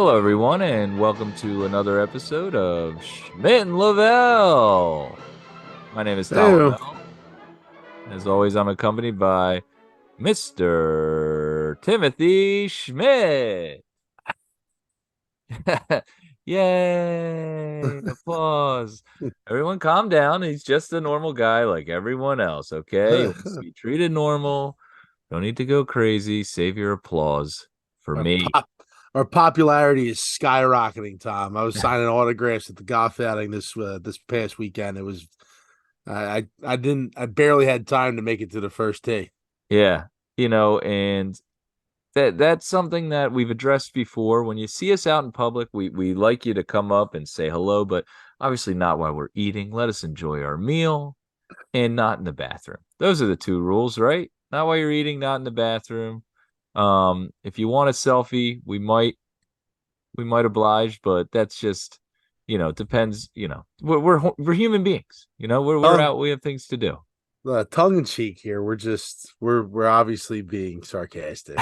Hello, everyone, and welcome to another episode of Schmidt Lavelle. My name is Tom Hey, Lavelle. As always, I'm accompanied by Mr. Timothy Schmidt. Yay! Applause. Everyone, calm down. He's just a normal guy like everyone else, okay? He wants to be treated normal. Don't need to go crazy. Save your applause for our me. our popularity is skyrocketing, Tom. I was signing autographs at the golf outing this past weekend. It was I barely had time to make it to the first tee. Yeah, and that's something that we've addressed before. When you see us out in public, we like you to come up and say hello, but obviously not while we're eating. Let us enjoy our meal and not in the bathroom. Those are the two rules, right? Not while you're eating, not in the bathroom. If you want a selfie, we might oblige, but that's just, depends, we're human beings, we're Oh, out, we have things to do. tongue in cheek here. We're obviously being sarcastic.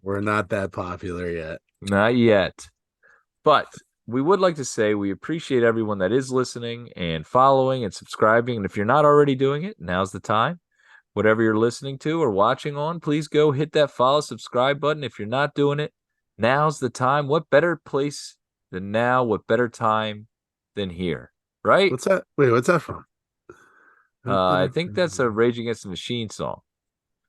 We're not that popular yet. Not yet. But we would like to say we appreciate everyone that is listening and following and subscribing. And if you're not already doing it, now's the time. Whatever you're listening to or watching on, please go hit that follow, subscribe button. If you're not doing it, now's the time. What better place than now? What better time than here? Right? What's that? Wait, what's that from? I think that's a Rage Against the Machine song.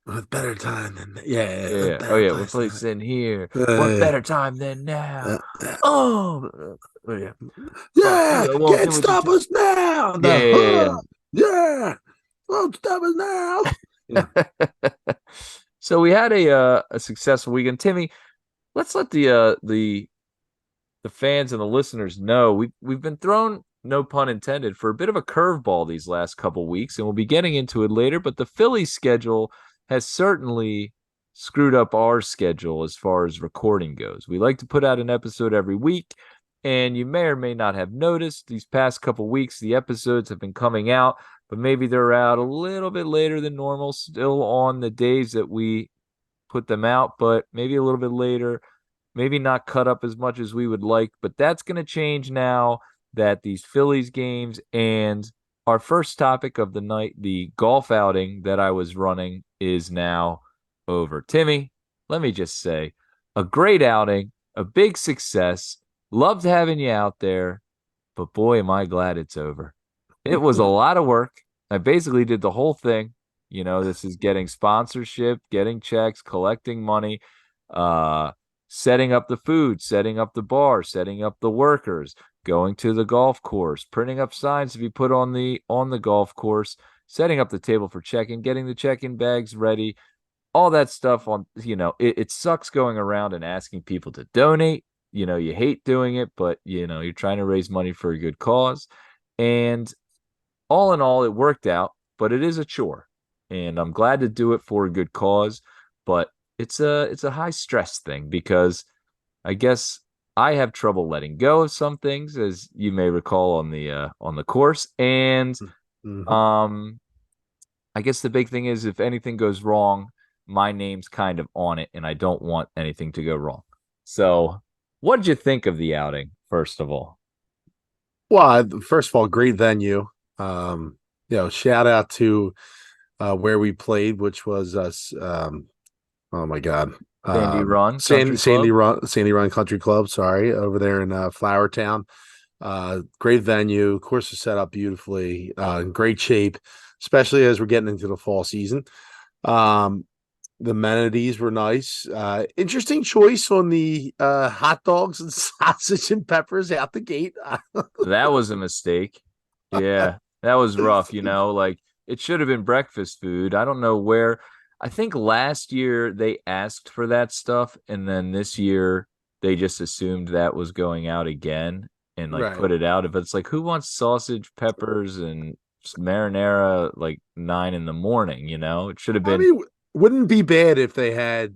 What better time than yeah, Yeah. Oh better yeah. What place place than than here? What uh, better time than now? uh, uh, Oh, yeah. Fuck yeah, you! I won't can't do what you stop tell. us now. Yeah, yeah, Yeah, won't stop us now. Yeah. yeah. So we had a successful weekend. Timmy, let's let the fans and the listeners know we've been thrown, no pun intended, for a bit of a curveball these last couple weeks, and we'll be getting into it later. But the Phillies schedule has certainly screwed up our schedule as far as recording goes. We like to put out an episode every week, and you may or may not have noticed these past couple weeks the episodes have been coming out, but maybe they're out a little bit later than normal, still on the days that we put them out, but maybe a little bit later, maybe not cut up as much as we would like, but that's going to change now that these Phillies games and our first topic of the night, the golf outing that I was running, is now over. Timmy, let me just say, a great outing, a big success. Loved having you out there, but boy, am I glad it's over. It was a lot of work. I basically did the whole thing. This is getting sponsorship, getting checks, collecting money, uh, setting up the food, setting up the bar, setting up the workers, going to the golf course, printing up signs to be put on the golf course, setting up the table for check-in, getting the check-in bags ready, all that stuff it sucks going around and asking people to donate. You hate doing it, but you're trying to raise money for a good cause. And all in all, it worked out, but it is a chore. And I'm glad to do it for a good cause, but it's a high stress thing because I guess I have trouble letting go of some things, as you may recall on the course. And Mhm. um I guess the big thing is if anything goes wrong, my name's kind of on it, and I don't want anything to go wrong. So, what did you think of the outing, first of all? First of all, great venue. Shout out to where we played, which was us. Oh my God, Sandy Run Country Sandy Club? Run Country Club. Sorry, over there in Flowertown. Great venue. Course is set up beautifully. In great shape, especially as we're getting into the fall season. Um, the amenities were nice. Interesting choice on the hot dogs and sausage and peppers out the gate. That was a mistake. Yeah, that was rough, like it should have been breakfast food. I don't know where. I think last year they asked for that stuff, and then this year they just assumed that was going out again and like Right. put it out. But it's like, who wants sausage, peppers, and marinara like 9 in the morning? It should have I been. mean, wouldn't be bad if they had,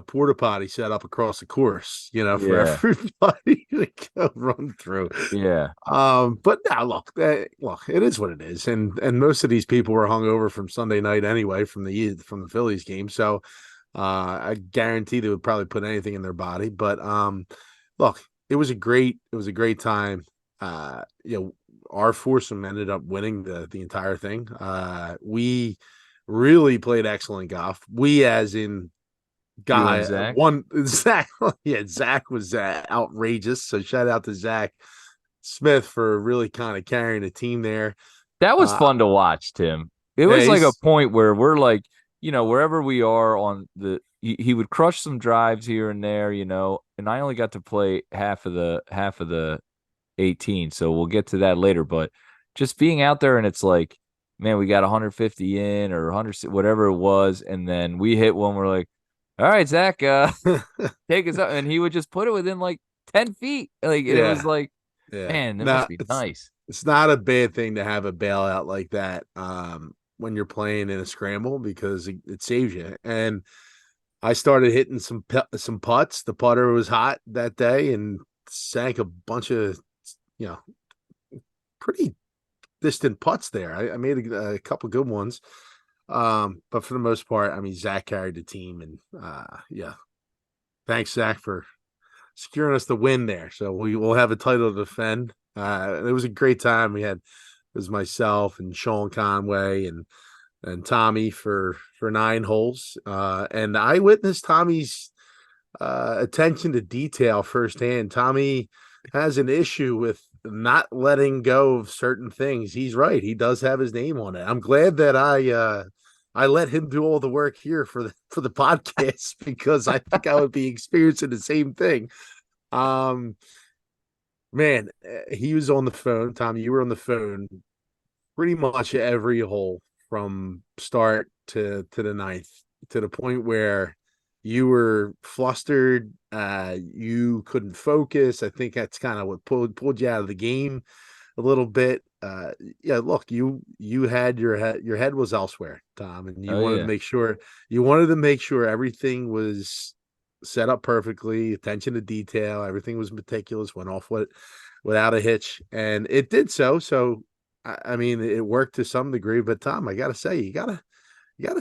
porta potty set up across the course, for Yeah, everybody to go run through. yeah, But now look, it is what it is, and most of these people were hungover from Sunday night anyway from the Phillies game, so I guarantee they would probably put anything in their body. But look, it was a great time. Our foursome ended up winning the entire thing. We really played excellent golf. We, as in You and guy, Zach. one Zach. Yeah, Zach was outrageous. So shout out to Zach Smith for really kind of carrying the team there. That was Uh, fun to watch, Tim. It yeah, was like a he's point where we're like, wherever we are he would crush some drives here and there, and I only got to play half of the 18, so we'll get to that later. But just being out there and it's like, man, we got 150 in or 100, whatever it was, and then we hit one. We're like, all right, Zach, take us up, and he would just put it within like 10 feet, like, and it was yeah, like, yeah. man, that No, must be it's nice. it's not a bad thing to have a bailout like that when you're playing in a scramble because it saves you. And I started hitting some putts. The putter was hot that day and sank a bunch of you know pretty distant putts there. I made a couple good ones. But for the most part, I mean, Zach carried the team, and yeah, thanks Zach for securing us the win there. So we will have a title to defend. It was a great time. It was myself and Sean Conway and Tommy for 9 holes. And I witnessed Tommy's attention to detail firsthand. Tommy has an issue with not letting go of certain things. He's right. He does have his name on it. I'm glad that I let him do all the work here for the podcast because I think I would be experiencing the same thing. Um man, he was on the phone. Tommy, you were on the phone pretty much every hole from start to the ninth, to the point where you were flustered. You couldn't focus. I think that's kind of what pulled you out of the game a little bit. Yeah, look, you had your head was elsewhere, Tom, and Oh yeah. you wanted to make sure everything was set up perfectly, attention to detail, everything was meticulous, went off without a hitch, and it did so. So I mean, it worked to some degree, but Tom, I gotta say, you gotta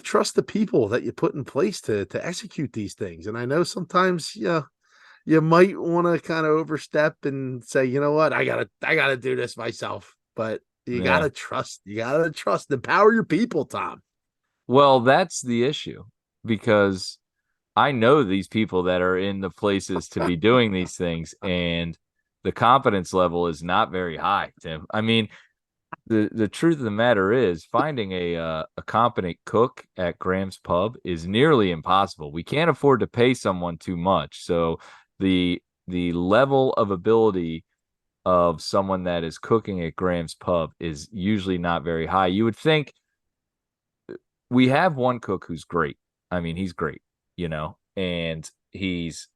trust the people that you put in place to execute these things. And I know sometimes, you might want to kind of overstep and say, you know what, I gotta do this myself. But Yeah. you gotta trust, empower your people, Tom. Well, that's the issue because I know these people that are in the places to be doing these things, and the competence level is not very high, Tim. I mean, the truth of the matter is finding a competent cook at Graham's Pub is nearly impossible. We can't afford to pay someone too much. So the level of ability of someone that is cooking at Graham's Pub is usually not very high. You would think we have one cook who's great. I mean, he's great, and he's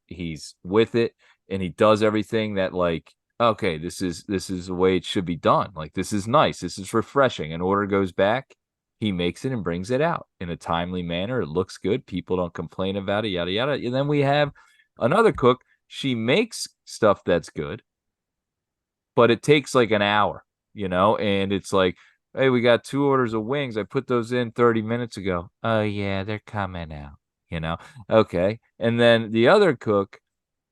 with it and he does everything that, like, okay, this is the way it should be done. Like, this is nice. This is refreshing. An order goes back, he makes it and brings it out in a timely manner. It looks good. People don't complain about it, yada yada. And then we have another cook. She makes stuff that's good, but it takes like an hour, and it's like, hey, we got 2 orders of wings. I put those in 30 minutes ago. Oh, yeah, they're coming out, you know? Okay. And then the other cook,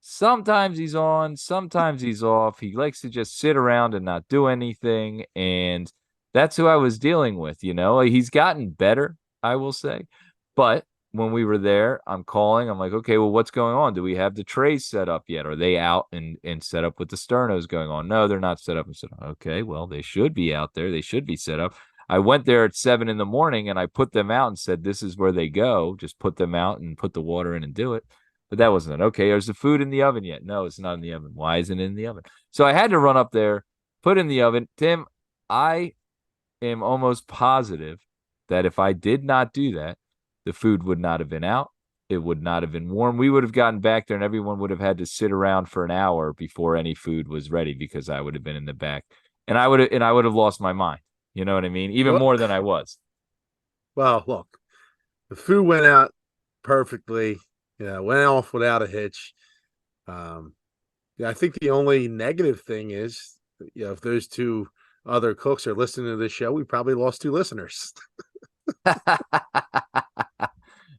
sometimes he's on, sometimes he's off. He likes to just sit around and not do anything. And that's who I was dealing with, He's gotten better, I will say. But when we were there, I'm calling. I'm like, okay, well, what's going on? Do we have the trays set up yet? Are they out and set up with the sternos going on? No, they're not set up and set up. Okay, well, they should be out there. They should be set up. I went there at 7 in the morning and I put them out and said, this is where they go. Just put them out and put the water in and do it. But that wasn't it. Okay, is the food in the oven yet? No, it's not in the oven. Why isn't it in the oven? So I had to run up there, put in the oven. Tim, I am almost positive that if I did not do that, the food would not have been out. It would not have been warm. We would have gotten back there and everyone would have had to sit around for an hour before any food was ready because I would have been in the back. And I would have lost my mind. You know what I mean? Even Well, more than I was. well, look, the food went out perfectly. Yeah, went off without a hitch. Um, yeah, I think the only negative thing is, if those two other cooks are listening to this show, we probably lost 2 listeners.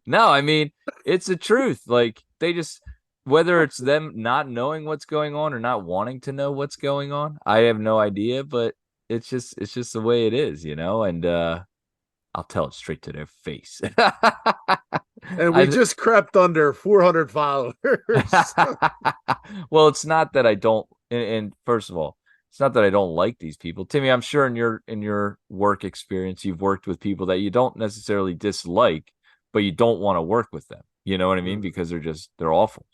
No, I mean, It's the truth. Like they just, whether it's them not knowing what's going on or not wanting to know what's going on, I have no idea, but it's just the way it is, and I'll tell it straight to their face. And we I just crept under 400 followers. well, it's not that I don't, and first of all, it's not that I don't like these people. Timmy, I'm sure in your work experience, you've worked with people that you don't necessarily dislike, but you don't want to work with them. You know what I mean? Because they're awful.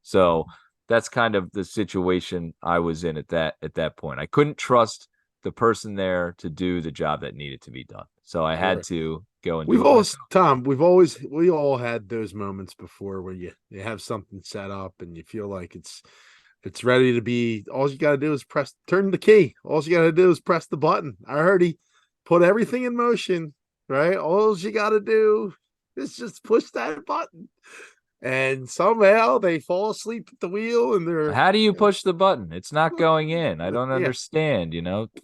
So that's kind of the situation I was in at that point. I couldn't trust the person there to do the job that needed to be done. So I had Sure. to go and do We've it always, myself. Tom, we all had those moments before where you have something set up and you feel like it's ready to be. All you got to do is turn the key. All you got to do is press the button. I heard he put everything in motion, right? All you got to do is just push that button. And somehow they fall asleep at the wheel and they're, How do you push the button? It's not going in. I don't yeah, understand,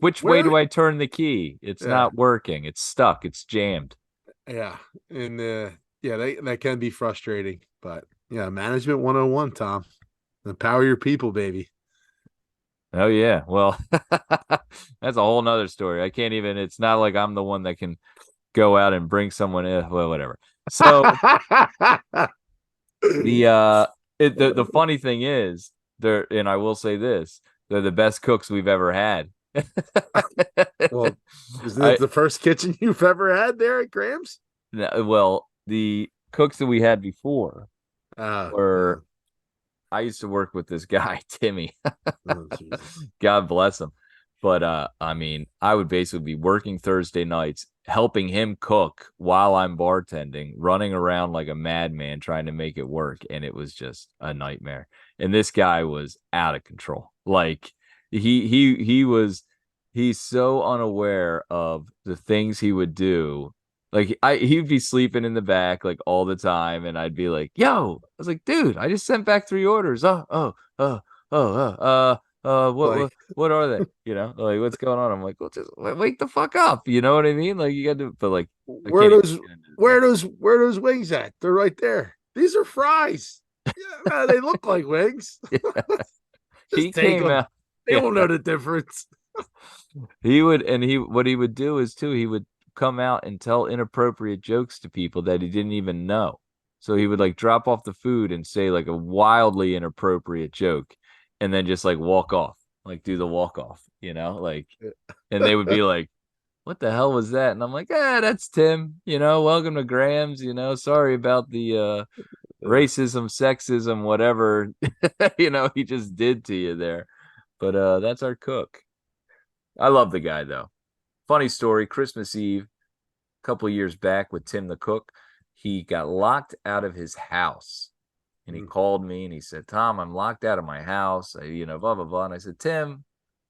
Which way where, do I turn the key? It's yeah, not working. It's stuck. It's jammed. yeah. And, yeah, that can be frustrating, but yeah, management 101, Tom. Empower your people, baby. Oh yeah. Well, that's a whole nother story. I can't even, it's not like I'm the one that can go out and bring someone in. Well, whatever. So the the funny thing is, and I will say this, they're the best cooks we've ever had. Well, isn't it I the first kitchen you've ever had there at Graham's? well, the cooks that we had before Uh, uh, were, I used to work with this guy, Timmy. oh, Jesus. God bless him. But I mean, I would basically be working Thursday nights, helping him cook while I'm bartending, running around like a madman trying to make it work, and it was just a nightmare. And this guy was out of control. Like he's so unaware of the things he would do. Like he'd be sleeping in the back like all the time, and I'd be like, "Yo," I was like, "Dude, I just sent back 3 orders. What Like, what are they? Like what's going on?" I'm like, "Well, just wake the fuck up." You know what I mean? Like you got to, but like I where are can't even those get into the where are text. those where are those wings at? They're right there. These are fries. Yeah, they look like wings. He Just take came them. out. They Yeah, won't know the difference. he would, and what he would do is too, he would come out and tell inappropriate jokes to people that he didn't even know. So he would like drop off the food and say like a wildly inappropriate joke and then just like walk off, like do the walk off, like, and they would be like, "What the hell was that?" And I'm like, that's Tim, welcome to Graham's, sorry about the racism, sexism, whatever, he just did to you there. But that's our cook. I love the guy though. Funny story, Christmas Eve, a couple of years back with Tim the cook, he got locked out of his house. And he called me and he said, "Tom, I'm locked out of my house. Blah, blah, blah." And I said, "Tim,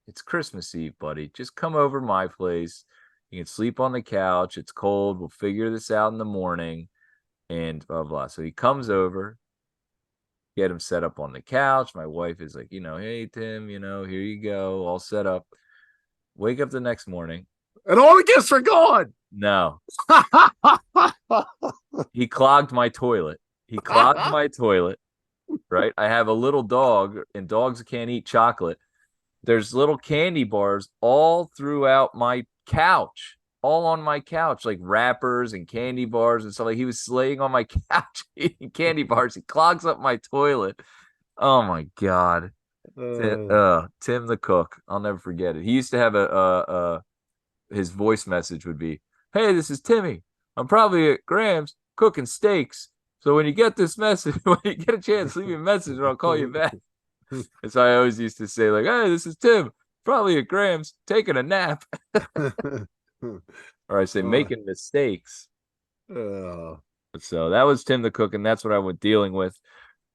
it's Christmas Eve, buddy. Just come over to my place. You can sleep on the couch. It's cold. We'll figure this out in the morning." And blah, blah. So he comes over, get him set up on the couch. My wife is like, "Hey, Tim, here you go, all set up." Wake up the next morning. And all the gifts are gone. No, he clogged my toilet. He clogged my toilet, right? I have a little dog, and dogs can't eat chocolate. There's little candy bars all throughout my couch, all on my couch, like wrappers and candy bars and stuff. Like he was laying on my couch eating candy bars. He clogs up my toilet. Oh my God. uh, Tim the cook. I'll never forget it. He used to have his voice message would be, "Hey, this is Timmy. I'm probably at Graham's cooking steaks. So when you get this message, when you get a chance, leave me a message or I'll call you back." And so I always used to say, like, "Hey, this is Tim, probably at Graham's taking a nap." Or I say uh, making mistakes. uh, So that was Tim the cook, and that's what I was dealing with.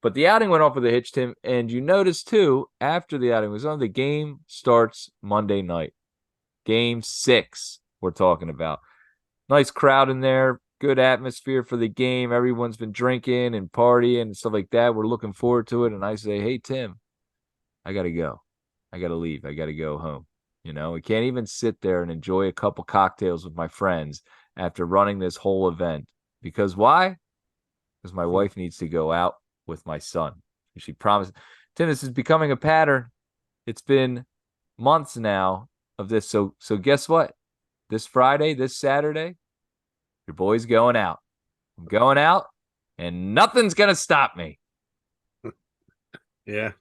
But the outing went off with a hitch, Tim. And you notice too, after the outing was on, the game starts Monday night. Game 6, we're talking about. Nice crowd in there, good atmosphere for the game. Everyone's been drinking and partying and stuff like that. We're looking forward to it. And I say, "Hey, Tim, I got to go. I got to leave. I got to go home." I can't even sit there and enjoy a couple cocktails with my friends after running this whole event. Because why? because my wife needs to go out with my son. She promised. Tim, this is becoming a pattern. It's been months now of this. So guess what? This Friday, this Saturday, your boy's going out. I'm going out, and nothing's gonna stop me. Yeah.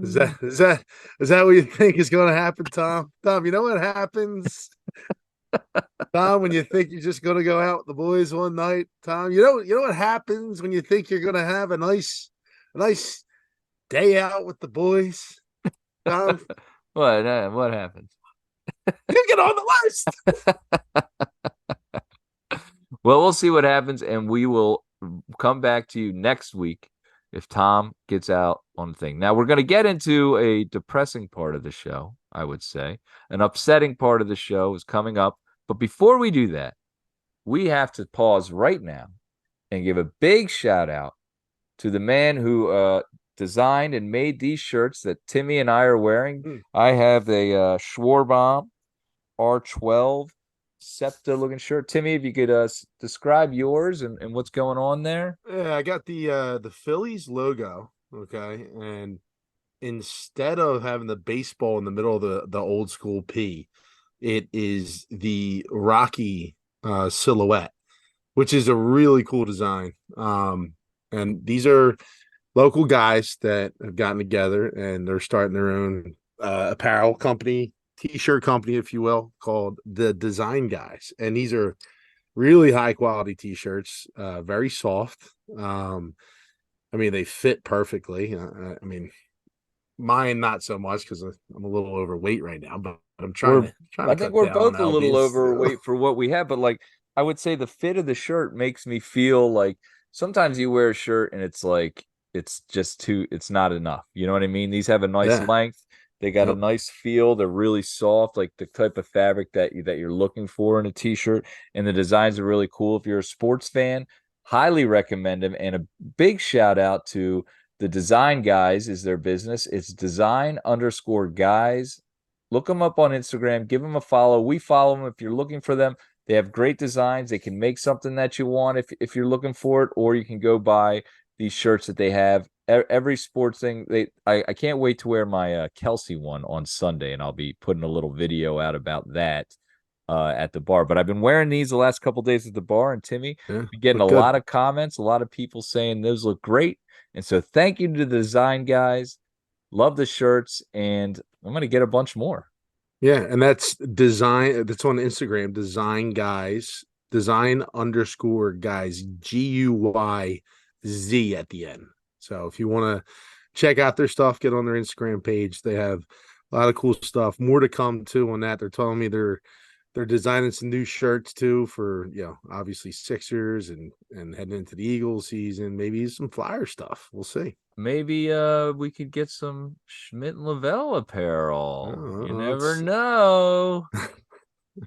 Is that what you think is going to happen, Tom? Tom, you know what happens, Tom, when you think you're just going to go out with the boys one night, Tom? You know what happens when you think you're going to have a nice day out with the boys, Tom? What happens? You get on the list. Well, we'll see what happens, and we will come back to you next week if Tom gets out on the thing. Now, we're going to get into a depressing part of the show, I would say. An upsetting part of the show is coming up. But before we do that, we have to pause right now and give a big shout out to the man who designed and made these shirts that Timmy and I are wearing. I have a Schwarbaum R12 SEPTA looking shirt. Timmy, if you could describe yours and what's going on there. Yeah, I got the Phillies logo, okay, and instead of having the baseball in the middle of the old school P, it is the Rocky silhouette, which is a really cool design. And these are local guys that have gotten together and they're starting their own apparel company, t-shirt company, if you will, called the Design Guys. And these are really high quality t-shirts, very soft. I mean, they fit perfectly. I mean, mine not so much because I'm a little overweight right now, but I'm trying I to think cut we're down on both a little Albies. overweight for what we have, but like I would say the fit of the shirt makes me feel like sometimes you wear a shirt and it's like it's just too it's not enough. You know what I mean? These have a nice Yeah. length. They got a Yep. nice feel. They're really soft, like the type of fabric that you're looking for in a t-shirt. And the designs are really cool. If you're a sports fan, highly recommend them. And a big shout out to the Design Guys is their business. It's design_guys. Look them up on Instagram. Give them a follow. We follow them if you're looking for them. They have great designs. They can make something that you want if you're looking for it, or you can go buy these shirts that they have. Every sports thing. I can't wait to wear my Kelsey one on Sunday, and I'll be putting a little video out about that at the bar. But I've been wearing these the last couple days at the bar, and Timmy, Yeah. been getting a Look good. lot of comments, a lot of people saying those look great. And so thank you to the Design Guys. Love the shirts, and I'm gonna get a bunch more. Yeah, and that's that's on Instagram, Design Guys, design_guys, GUYZ at the end. So if you want to check out their stuff, get on their Instagram page. They have a lot of cool stuff. More to come too on that. They're telling me they're designing some new shirts too for, obviously Sixers and heading into the Eagles season, maybe some Flyer stuff. We'll see. Maybe we could get some Schmidt Lavelle apparel. You never It's know.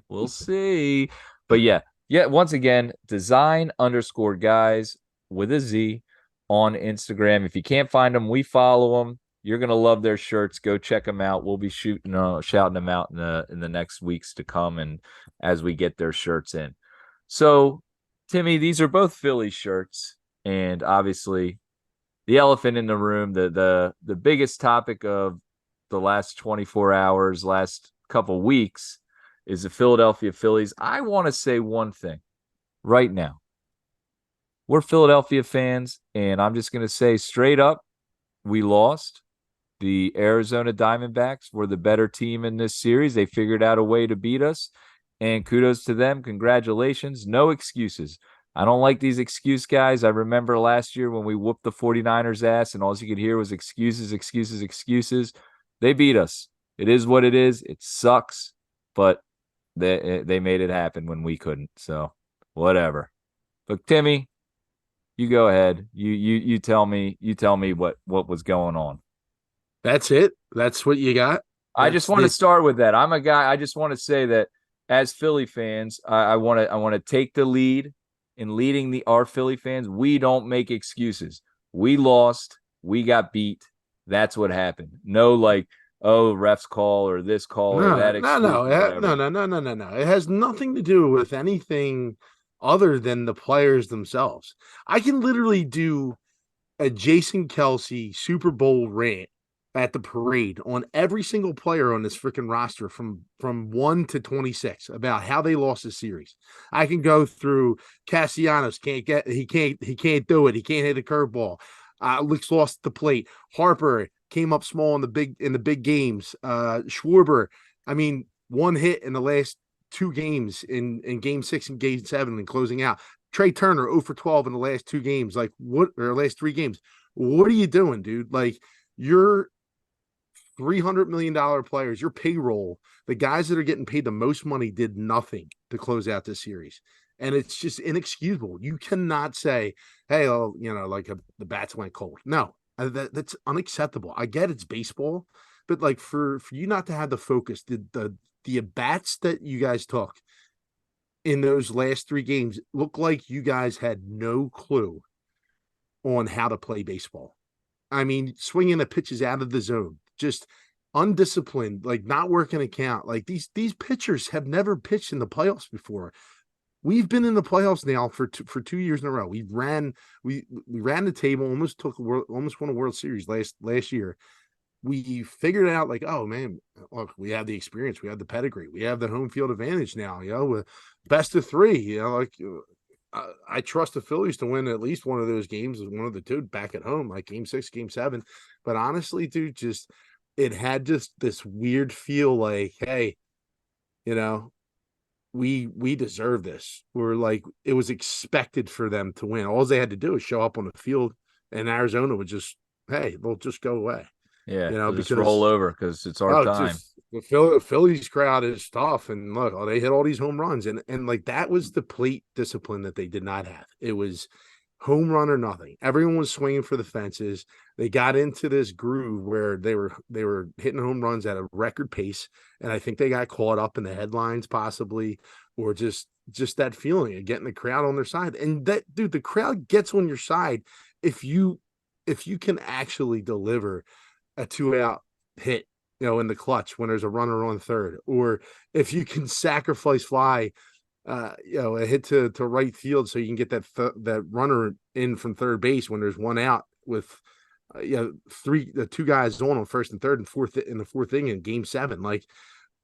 We'll see. But yeah, once again, design_guys with a Z on Instagram. If you can't find them, we follow them. You're gonna love their shirts. Go check them out. We'll be shouting them out in the next weeks to come, and as we get their shirts in. So, Timmy, these are both Philly shirts, and obviously the elephant in the room, the biggest topic of the last 24 hours, last couple weeks is the Philadelphia Phillies. I want to say one thing right now. We're Philadelphia fans, and I'm just going to say straight up, we lost. The Arizona Diamondbacks were the better team in this series. They figured out a way to beat us, and kudos to them. Congratulations. No excuses. I don't like these excuse guys. I remember last year when we whooped the 49ers ass and all you could hear was excuses, excuses, excuses. They beat us. It is what it is. It sucks, but they made it happen when we couldn't. So whatever. But Timmy, you go ahead. You tell me what was going on. That's it. That's what you got. I just That's want to the start with that. I'm a guy. I just want to say that as Philly fans, I want to take the lead in leading our Philly fans. We don't make excuses. We lost. We got beat. That's what happened. No, like oh, refs call or this call or No, that no, no, exclusion, no, whatever. no, no, no, no, no. It has nothing to do with anything other than the players themselves. I can literally do a Jason Kelsey Super Bowl rant at the parade on every single player on this freaking roster from 1 to 26 about how they lost the series. I can go through Castellanos he can't do it. He can't hit a curveball. Looks lost the plate. Harper came up small in the big games. Schwarber, I mean, one hit in the last two games in game 6 and game 7 and closing out. Trey Turner 0 for 12 in the last two games. Like what or last three games. What are you doing, dude? Like you're $300 million players, your payroll, the guys that are getting paid the most money did nothing to close out this series. And it's just inexcusable. You cannot say, hey, oh, the bats went cold. No, that's unacceptable. I get it's baseball, but like for you not to have the focus, the at bats that you guys took in those last three games look like you guys had no clue on how to play baseball. I mean, swinging the pitches out of the zone, just undisciplined, like not working a count. Like these pitchers have never pitched in the playoffs before. We've been in the playoffs now for 2 years in a row. We ran the table, almost won a World Series last year. We figured out like, oh man, look, we have the experience, we have the pedigree, we have the home field advantage now. Best of three. Like I trust the Phillies to win at least one of those games, one of the two back at home, like game 6, game 7. But honestly, dude, just it had just this weird feel like, hey, you know, we deserve this. We're like it was expected for them to win. All they had to do is show up on the field, and Arizona would just, hey, they'll just go away. Yeah, they'll just roll Because over because it's our oh, time. just the Phillies crowd is tough, and look, they hit all these home runs, and like that was the plate discipline that they did not have. It was home run or nothing. Everyone was swinging for the fences. They got into this groove where they were hitting home runs at a record pace, and I think they got caught up in the headlines possibly, or just that feeling of getting the crowd on their side. And that dude, the crowd gets on your side if you can actually deliver a 2-out hit, in the clutch when there's a runner on third, or if you can sacrifice fly, a hit to right field so you can get that runner in from third base when there's one out with, two guys on first and third and fourth in the fourth inning in game 7. Like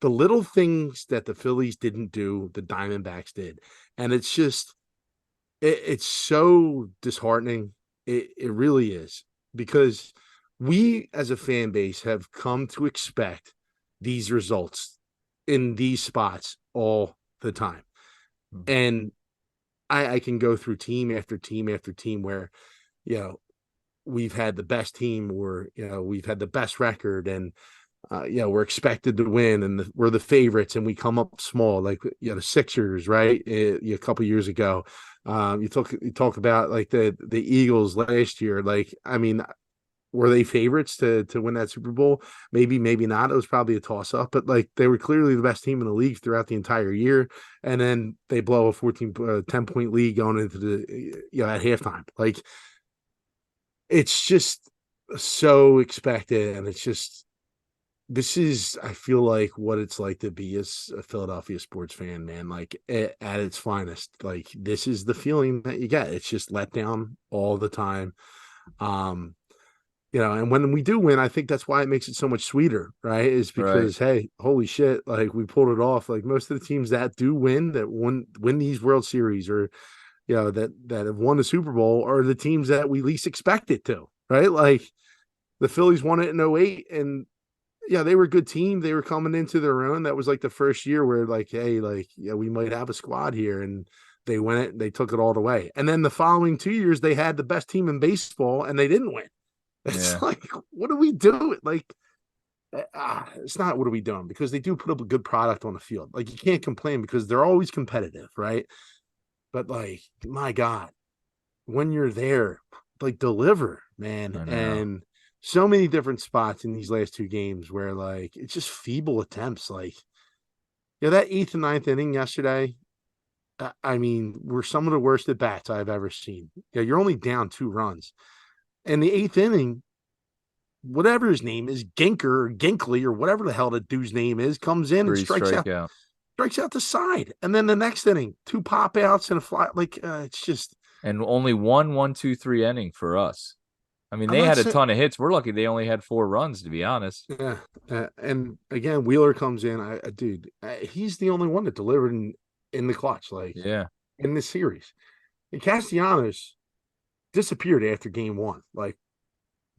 the little things that the Phillies didn't do, the Diamondbacks did, and it's just it's so disheartening. It really is because we as a fan base have come to expect these results in these spots all the time. Mhm. And I can go through team after team after team where, you know, we've had the best team or, we've had the best record and, we're expected to win and we're the favorites and we come up small, like, the Sixers, right? A couple years ago. You talk about like the Eagles last year. Like, I mean, were they favorites to win that Super Bowl? Maybe, maybe not. It was probably a toss up, but like they were clearly the best team in the league throughout the entire year. And then they blow a 10-point lead going into at halftime. Like it's just so expected. And it's just, this is, I feel like what it's like to be a Philadelphia sports fan, man, like at its finest. Like this is the feeling that you get. It's just let down all the time. Um, and when we do win, I think that's why it makes it so much sweeter, right? Is Right. because, hey, holy shit, like we pulled it off. Like most of the teams that do win, that win these World Series, or that have won the Super Bowl, are the teams that we least expect it to, right? Like the Phillies won it in '08, and yeah, they were a good team. They were coming into their own. That was like the first year where like, hey, like, yeah, we might have a squad here, and they went it, they took it all the way. And then the following 2 years, they had the best team in baseball, and they didn't win. It's Yeah. like, what are we doing? Like, it's not what are we doing, because they do put up a good product on the field. Like, you can't complain because they're always competitive, right? But like, my God, when you're there, like deliver, man. I know. And so many different spots in these last two games where like it's just feeble attempts. Like, that eighth and ninth inning yesterday, I mean, were some of the worst at bats I've ever seen. Yeah, you're only down 2 runs. And the eighth inning, whatever his name is, Ginker or Ginkley or whatever the hell the dude's name is, comes in and Three strikeout. strikes out the side. And then the next inning, two pop outs and a fly. Like, it's just, And only one, two, three inning for us. I mean, I'm they not had a saying, ton of hits. We're lucky they only had 4 runs, to be honest. yeah. And again, Wheeler comes in. Dude, he's the only one that delivered in the clutch, like Yeah. in this series. And Castellanos disappeared after game one. Like,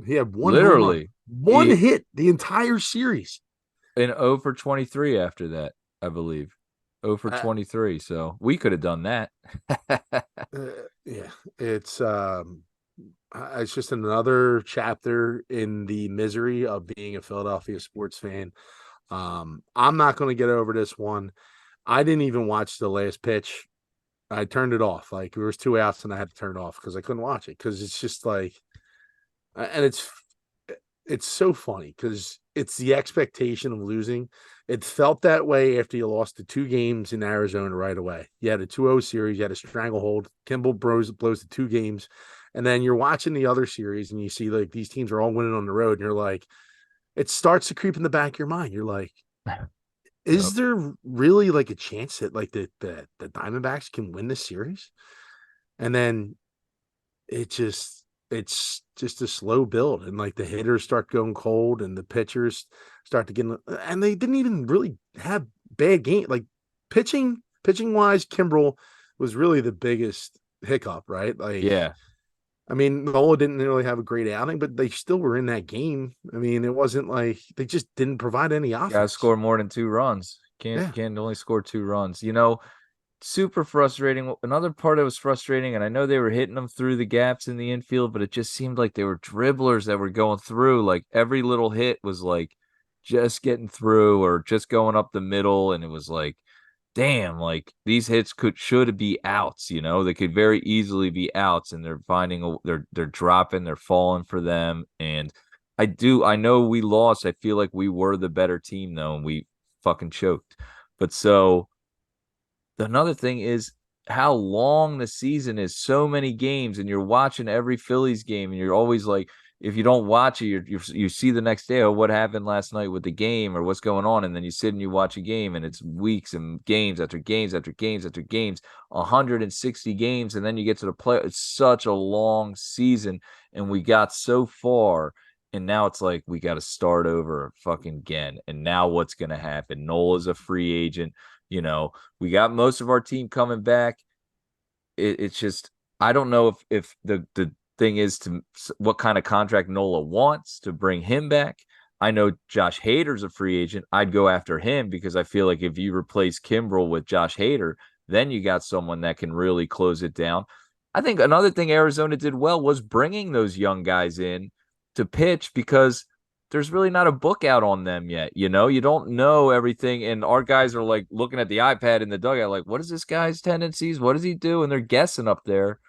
he had one home run, Literally. one He hit the entire series. in 0 for 23 after that, I believe. 0 for Uh, 23. So we could have done that. yeah, it's just another chapter in the misery of being a Philadelphia sports fan. I'm not going to get over this one. I didn't even watch the last pitch. I turned it off. Like, there was 2 outs and I had to turn it off because I couldn't watch it, because it's just like, and it's so funny because it's the expectation of losing. It felt that way after you lost the 2 games in Arizona right away. You had a 2-0 series, you had a stranglehold. Kimball blows the 2 games, and then you're watching the other series and you see like these teams are all winning on the road, and you're like, it starts to creep in the back of your mind. You're like, Yep. is there really like a chance that like the Diamondbacks can win this series? And then it's just a slow build, and like the hitters start going cold and the pitchers start to get, and they didn't even really have bad game, like pitching wise. Kimbrel was really the biggest hiccup, right? Like, Yeah. I mean, Nola didn't really have a great outing, but they still were in that game. I mean, it wasn't like they just didn't provide any Gotta offense. score more than 2 runs. Can't Yeah. can't only score 2 runs. Super frustrating. Another part that was frustrating, and I know they were hitting them through the gaps in the infield, but it just seemed like they were dribblers that were going through. Like every little hit was like just getting through or just going up the middle, and it was like, damn, like these hits should be outs. They could very easily be outs, and they're dropping, they're falling for them, and I know we lost. I feel like we were the better team though, and we fucking choked. But so another thing is how long the season is. So many games, and you're watching every Phillies game, and you're always like, if you don't watch it, you see the next day, oh, what happened last night with the game, or what's going on, and then you sit and you watch a game, and it's weeks and games after games after games after games, 160 games, and then you get to the play. It's such a long season, and we got so far. And now it's like we got to start over fucking again. And now what's going to happen? Nola's a free agent. You know, we got most of our team coming back. It's just I don't know if the thing is to what kind of contract Nola wants to bring him back. I know Josh Hader's a free agent. I'd go after him because I feel like if you replace Kimbrel with Josh Hader, then you got someone that can really close it down. I think another thing Arizona did well was bringing those young guys in to pitch because there's really not a book out on them yet. You don't know everything. And our guys are like looking at the iPad in the dugout, like, what is this guy's tendencies? What does he do? And they're guessing up there.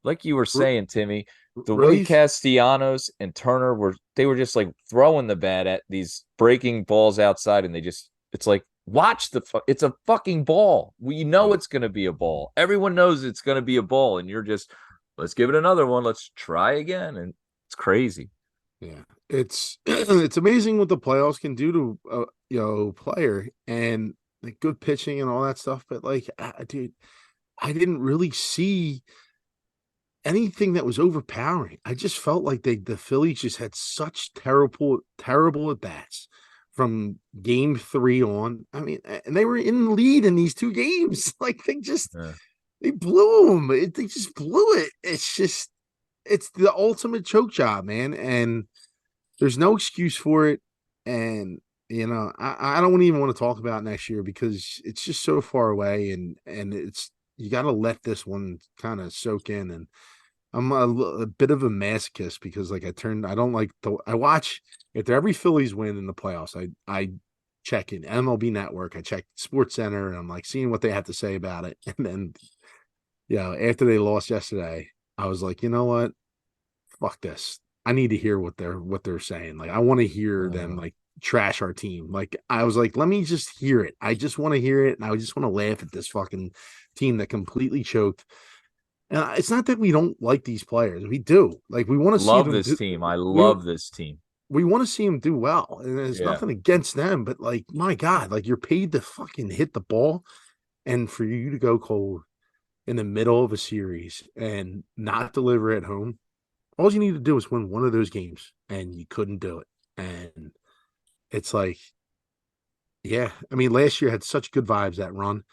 Like you were saying, Timmy, the way Really. Castellanos and Turner were just like throwing the bat at these breaking balls outside. And it's like, watch it's a fucking ball. We know it's going to be a ball. Everyone knows it's going to be a ball. And you're just, let's give it another one. Let's try again. And it's crazy. Yeah, it's it's amazing what the playoffs can do to player, and like good pitching and all that stuff. But like, dude, I didn't really see anything that was overpowering. I just felt like the Phillies just had such terrible at bats from game 3 on. I mean, and they were in the lead in these 2 games. Like, Yeah. they blew them. They just blew it. It's the ultimate choke job, man. And there's no excuse for it. And I don't even want to talk about next year because it's just so far away, and it's, you got to let this one kind of soak in. And I'm a bit of a masochist because like I don't like I watch after every Phillies win in the playoffs. I check in MLB Network, I check Sports Center, and I'm like seeing what they have to say about it. And then after they lost yesterday, I was like, you know what? Fuck this. I need to hear what they're saying. Like, I want to hear them like trash our team. Like, I was like, let me just hear it. I just want to hear it, and I just want to laugh at this fucking team that completely choked. And it's not that we don't like these players. We do. Like, we want to see Love them this do. team. I We love this team. we want to see them do well, and there's Yeah. nothing against them, but like, my God, like you're paid to fucking hit the ball, and for you to go cold in the middle of a series and not deliver at home, all you need to do is win one of those games, and you couldn't do it. And it's like, yeah, I mean, last year had such good vibes that run,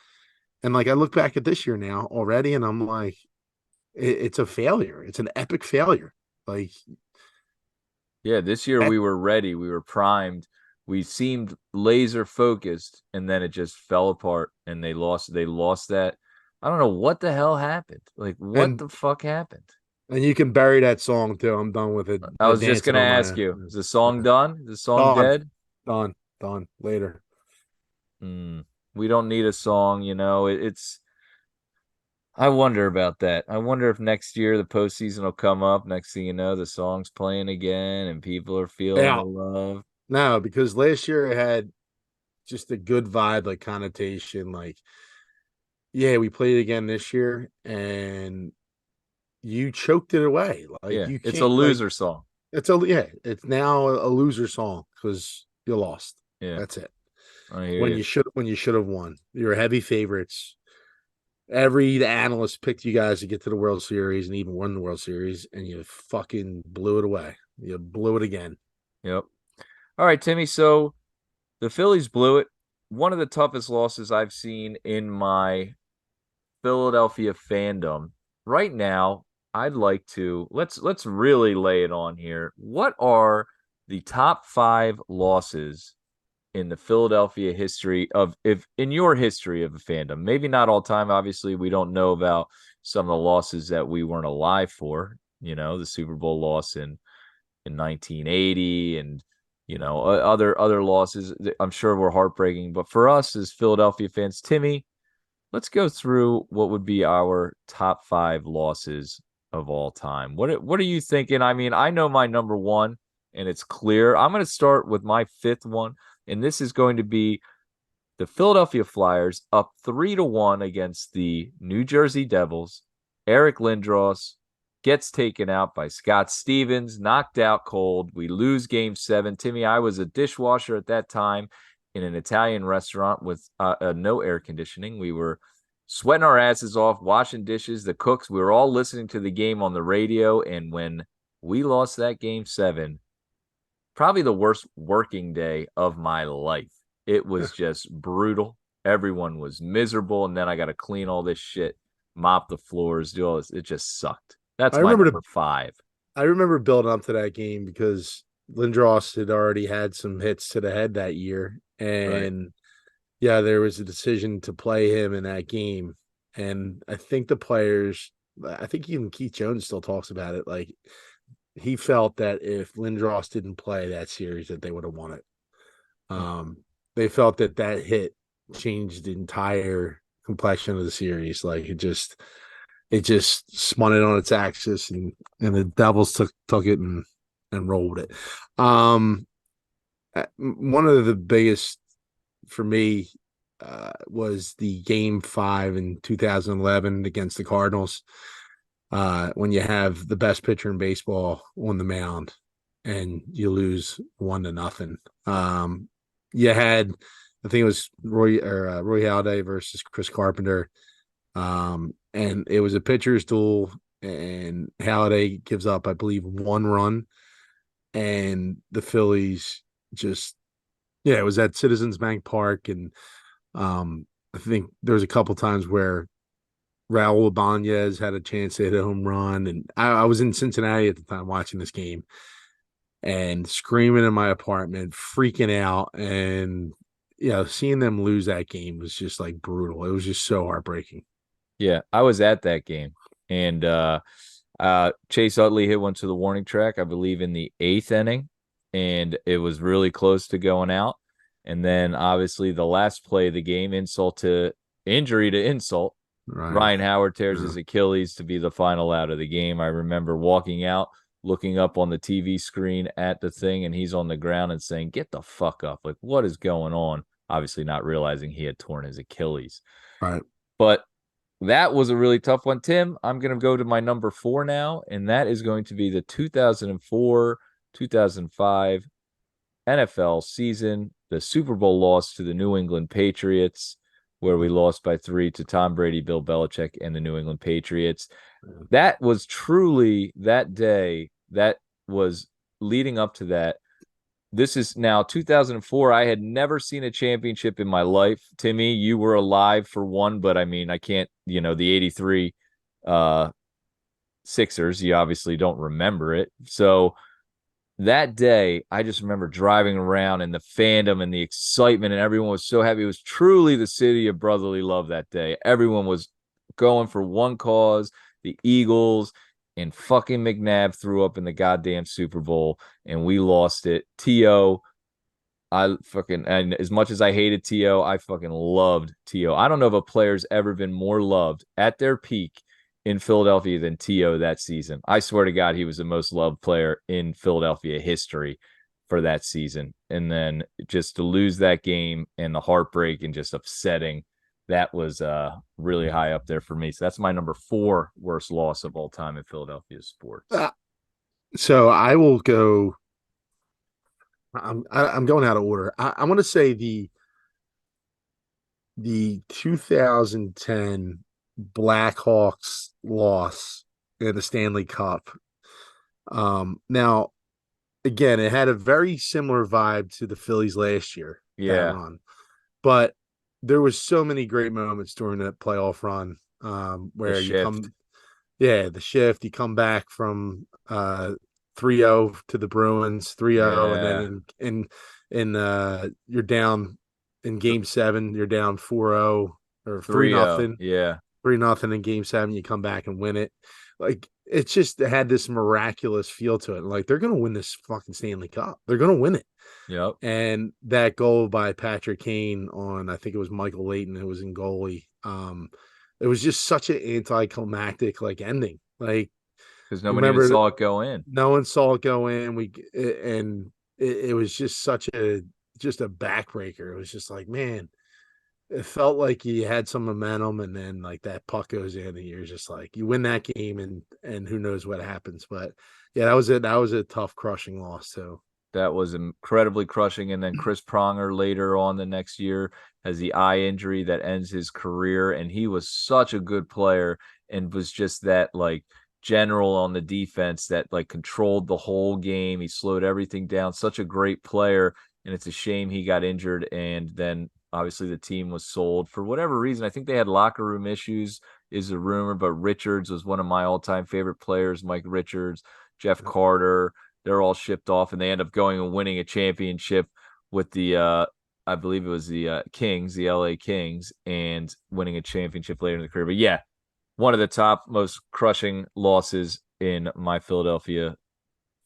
and like I look back at this year now already, and I'm like, it's a failure. It's an epic failure. Like, Yeah, this year eh, we were ready. We were primed. We seemed laser focused, and then it just fell apart and they lost that. I don't know what the hell happened. Like what and the fuck happened? and you can bury that song too. I'm done with it. I was just Dancing gonna on ask my you, is the song done? Is the song done, dead? done, done. Later. Hmm. We don't need a song, it's I wonder about that. I wonder if next year the postseason will come up. Next thing you know, the song's playing again and people are feeling the Out. love. No, because last year it had just a good vibe, like connotation. Like, yeah, we played again this year, and you choked it away. Like Yeah, you it's a can't like loser song. it's a yeah, it's now a loser song because you lost. Yeah, That's it. I hear you. When you should have won. You're heavy favorites. Every analyst picked you guys to get to the World Series and even won the World Series, and you fucking blew it away. You blew it again. Yep. All right, Timmy. So the Phillies blew it. One of the toughest losses I've seen in my Philadelphia fandom. Right now, I'd like to let's really lay it on here. What are the top 5 losses in the Philadelphia history of if in your history of a fandom? Maybe not all time. Obviously, we don't know about some of the losses that we weren't alive for. The Super Bowl loss in 1980 and other losses that I'm sure were heartbreaking. But for us as Philadelphia fans, Timmy, let's go through what would be our top 5 losses of all time. What are you thinking? I mean, I know my number one, and it's clear. I'm going to start with my fifth one, and this is going to be the Philadelphia Flyers up 3-1 against the New Jersey Devils. Eric Lindros gets taken out by Scott Stevens, knocked out cold. We lose game 7. Timmy, I was a dishwasher at that time in an Italian restaurant with no air conditioning. We were sweating our asses off, washing dishes, the cooks. We were all listening to the game on the radio. And when we lost that game 7, probably the worst working day of my life. It was just brutal. Everyone was miserable. And then I got to clean all this shit, mop the floors, do all this. It just sucked. That's I my remember number 5. I remember building up to that game because Lindros had already had some hits to the head that year, Right. and yeah, there was a decision to play him in that game, and I think the players, I think even Keith Jones still talks about it, like he felt that if Lindros didn't play that series, that they would have won it. Um, they felt that that hit changed the entire complexion of the series. Like it just spun it on its axis, and the Devils took it and rolled it. Um, One of the biggest for me was the game 5 in 2011 against the Cardinals. When you have the best pitcher in baseball on the mound and you lose 1-0. You had, I think it was Roy Halladay versus Chris Carpenter. And it was a pitcher's duel, and Halladay gives up, I believe, 1 run, and the Phillies just, yeah, it was at Citizens Bank Park, and I think there was a couple times where Raul Ibanez had a chance to hit a home run, and I was in Cincinnati at the time watching this game and screaming in my apartment, freaking out, and seeing them lose that game was just like brutal. It was just so heartbreaking. Yeah, I was at that game. And Chase Utley hit one to the warning track, I believe, in the 8th inning, and it was really close to going out. And then obviously the last play of the game, insult to injury to insult. Right. Ryan Howard tears Yeah. his Achilles to be the final out of the game. I remember walking out, looking up on the TV screen at the thing, and he's on the ground and saying, "Get the fuck up. Like, what is going on?" Obviously not realizing he had torn his Achilles. Right. But that was a really tough one. Tim, I'm going to go to my number 4 now, and that is going to be the 2004 2005 NFL season, the Super Bowl loss to the New England Patriots, where we lost by 3 to Tom Brady, Bill Belichick, and the New England Patriots. That was truly that day that was leading up to that. This is now 2004. I had never seen a championship in my life. Timmy, you were alive for one, but I mean, I can't, the 83 uh Sixers, you obviously don't remember it. So that day, I just remember driving around and the fandom and the excitement, and everyone was so happy. It was truly the city of brotherly love that day. Everyone was going for one cause, the Eagles, and fucking McNabb threw up in the goddamn Super Bowl, and we lost it. T.O., and as much as I hated T.O., I fucking loved T.O. I don't know if a player's ever been more loved at their peak in Philadelphia than T.O. that season. I swear to God, he was the most loved player in Philadelphia history for that season. And then just to lose that game and the heartbreak and just upsetting, that was really high up there for me. So that's my number 4 worst loss of all time in Philadelphia sports. So I will go. I'm going out of order. I want to say the 2010 Blackhawks loss in the Stanley Cup. Now again, it had a very similar vibe to the Phillies last year, that Yeah, run, but there was so many great moments during that playoff run, the where you shift. come, yeah, the shift, you come back from 3-0 to the Bruins 3-0, and then Yeah, you're down in game 7, you're down 4-0 or 3 3-0. nothing, Yeah. 3-0 in game 7, you come back and win it. Like, it's just it had this miraculous feel to it. Like, they're gonna win this fucking Stanley Cup. They're gonna win it. Yep. And that goal by Patrick Kane on, I think it was Michael Leighton who was in goalie. It was just such an anticlimactic like ending. Like, Because you nobody even remember, saw it go in. no one saw it go in. It was just such a backbreaker. It was just like, man, it felt like you had some momentum, and then like that puck goes in, and you're just like, you win that game, and who knows what happens. But yeah, that was it. That was a tough, crushing loss too. That was incredibly crushing. And then Chris Pronger later on the next year has the eye injury that ends his career. And he was such a good player and was just that like general on the defense that like controlled the whole game. He slowed everything down. Such a great player. And it's a shame he got injured. And then obviously the team was sold for whatever reason. I think they had locker room issues, is a rumor, but Richards was one of my all time favorite players. Mike Richards, Jeff Carter, they're all shipped off, and they end up going and winning a championship with the I believe it was the Kings, the LA Kings, and winning a championship later in the career. But yeah, one of the top most crushing losses in my Philadelphia